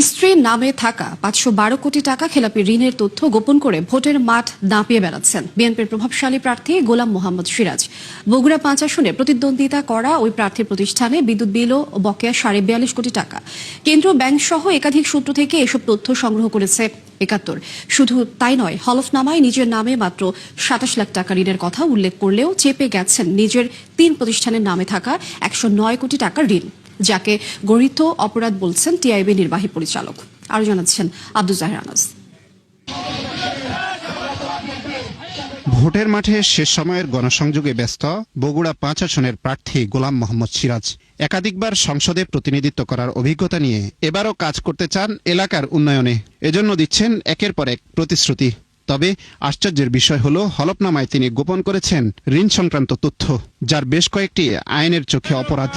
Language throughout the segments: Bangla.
স্ত্রীর নামে থাকা 512 কোটি টাকা খেলাপি ঋণের তথ্য গোপন করে ভোটের মাঠ দাপিয়ে বেড়াচ্ছেন বিএনপির প্রভাবশালী প্রার্থী গোলাম মোহাম্মদ সিরাজ। বগুড়া 5 আসনে প্রতিদ্বন্দ্বিতা করা ওই প্রার্থীর প্রতিষ্ঠানে বিদ্যুৎ বিল ও বকেয়া 42.5 কোটি টাকা। কেন্দ্রীয় ব্যাংক সহ একাধিক সূত্র থেকে এসব তথ্য সংগ্রহ করেছে ৭১। শুধু তাই নয়, হলফনামায় নিজের নামে মাত্র ২৭ লাখ টাকা ঋণের কথা উল্লেখ করলেও চেপে গেছেন নিজের ৩ প্রতিষ্ঠানের নামে থাকা ১০৯ কোটি টাকার ঋণ, যাকে গর্হিত অপরাধ বলছেন টিআইবি নির্বাহী পরিচালক। আরো জানাচ্ছেন আব্দুল জাহির আনাস। ভোটের মাঠে শেষ সময়ের গণসংযোগে ব্যস্ত বগুড়া 5 আসনের প্রার্থী গোলাম মোহাম্মদ সিরাজ। একাধিকবার সংসদে প্রতিনিধিত্ব করার অভিজ্ঞতা নিয়ে এবারও কাজ করতে চান এলাকার উন্নয়নে। এজন্য দিচ্ছেন একের পর এক প্রতিশ্রুতি। তবে আশ্চর্যের বিষয় হলো, হলফনামায় তিনি গোপন করেছেন ঋণ সংক্রান্ত তথ্য, যার বেশ কয়েকটি আইনের চোখে অপরাধ।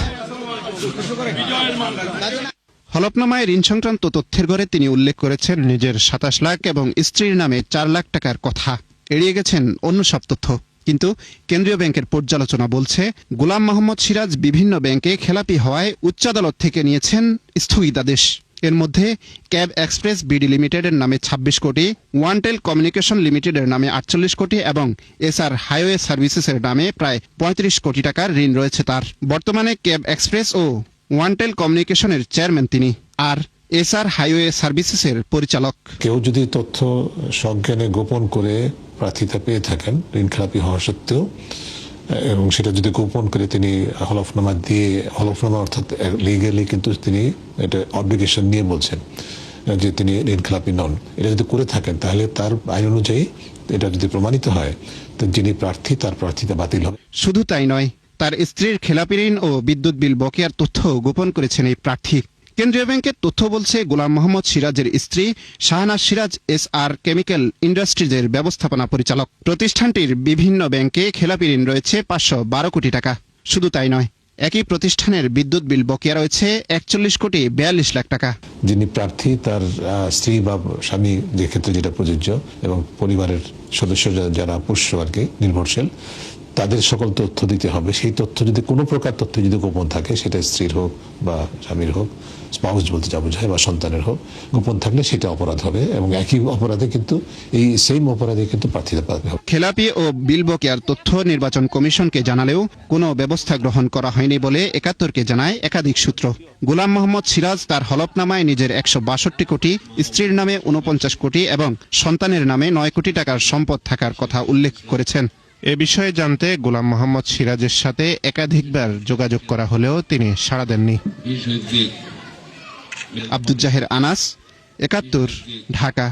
হলফনামায় ঋণ সংক্রান্ত তথ্যের ঘরে তিনি উল্লেখ করেছেন নিজের ২৭ লাখ এবং স্ত্রীর নামে ৪ লাখ টাকার কথা। এড়িয়ে গেছেন অন্য সব তথ্য। কিন্তু কেন্দ্রীয় ব্যাংকের পর্যালোচনা বলছে, গোলাম মোহাম্মদ সিরাজ বিভিন্ন ব্যাংকে খেলাপি হওয়ায় উচ্চ আদালত থেকে নিয়েছেন স্থগিতাদেশ। এর মধ্যে ক্যাব এক্সপ্রেস বিডি লিমিটেডের নামে ২৬ কোটি, ওয়ানটেল কমিউনিকেশন লিমিটেডের নামে ৪৮ কোটি এবং এসআর হাইওয়ে সার্ভিসেসের নামে প্রায় ৩৫ কোটি টাকার ঋণ রয়েছে তার। বর্তমানে ক্যাব এক্সপ্রেস ও ওয়ানটেল কমিউনিকেশনের চেয়ারম্যান তিনি, আর এসআর হাইওয়ে সার্ভিসেসের পরিচালক। কেউ যদি তথ্য সজ্ঞানে গোপন করে প্রার্থিতা পেয়ে থাকেন ঋণ খেলাপি হওয়া সত্ত্বেও, এবং সেটা যদি গোপন করে তিনি হলফনামা দিয়ে, হলফনামা অর্থাৎ লিগ্যালি কিন্তু তিনি এটা অব্লিগেশন নিয়ে বলছেন যে তিনি ঋণ খেলাপি নন, এটা যদি করে থাকেন তাহলে তার আইন অনুযায়ী এটা যদি প্রমাণিত হয় তো যিনি প্রার্থী তার প্রার্থিতা বাতিল হবে। শুধু তাই নয়, তার স্ত্রীর খেলাপি ঋণ ও বিদ্যুৎ বিল বকেয়ার তথ্য গোপন করেছেন এই প্রার্থী। কেন্দ্রীয় ব্যাংকের তথ্য বলছে, গোলাম মোহাম্মদ সিরাজের স্ত্রী শাহনাজ সিরাজ এসআর কেমিক্যাল ইন্ডাস্ট্রিজের ব্যবস্থাপনা পরিচালক। প্রতিষ্ঠানটির বিভিন্ন ব্যাংকে খেলাপি ঋণ রয়েছে ৫১২ কোটি টাকা। শুধু তাই নয়, একই প্রতিষ্ঠানের বিদ্যুৎ বিল বকেয়া রয়েছে ৪১ কোটি ৪২ লাখ টাকা। যিনি প্রার্থী তার স্ত্রী বা স্বামী, যে ক্ষেত্রে যেটা প্রযোজ্য, এবং পরিবারের সদস্য যারা পোষ্য আর কি নির্ভরশীল, তাদের সকল তথ্য দিতে হবে। সেই তথ্য যদি কোনো প্রকার তথ্য যদি গোপন থাকে, সেটা স্ত্রীর হোক বা স্বামীর হোক, স্পাউস বলতে যা বোঝায়, বা সন্তানের হোক, গোপন থাকলে সেটা অপরাধ হবে এবং একই অপরাধে কিন্তু এই সেম অপরাধে কিন্তু প্রার্থিতা পাবে। খেলাপি ও বিল বকেয়ার তথ্য নির্বাচন কমিশনকে জানালেও কোনো ব্যবস্থা গ্রহণ করা হয়নি বলে ৭১কে জানায় একাধিক সূত্র। গোলাম মোহাম্মদ সিরাজ তার হলফনামায় নিজের ১৬২ কোটি, স্ত্রীর নামে ৪৯ কোটি এবং সন্তানের নামে ৯ কোটি টাকার সম্পদ থাকার কথা উল্লেখ করেছেন। এ বিষয়ে জানতে গোলাম মোহাম্মদ সিরাজের সাথে একাধিকবার যোগাযোগ করা হলেও তিনি সাড়া দেননি। আব্দুল জাহির আনাস, ৭১, ঢাকা।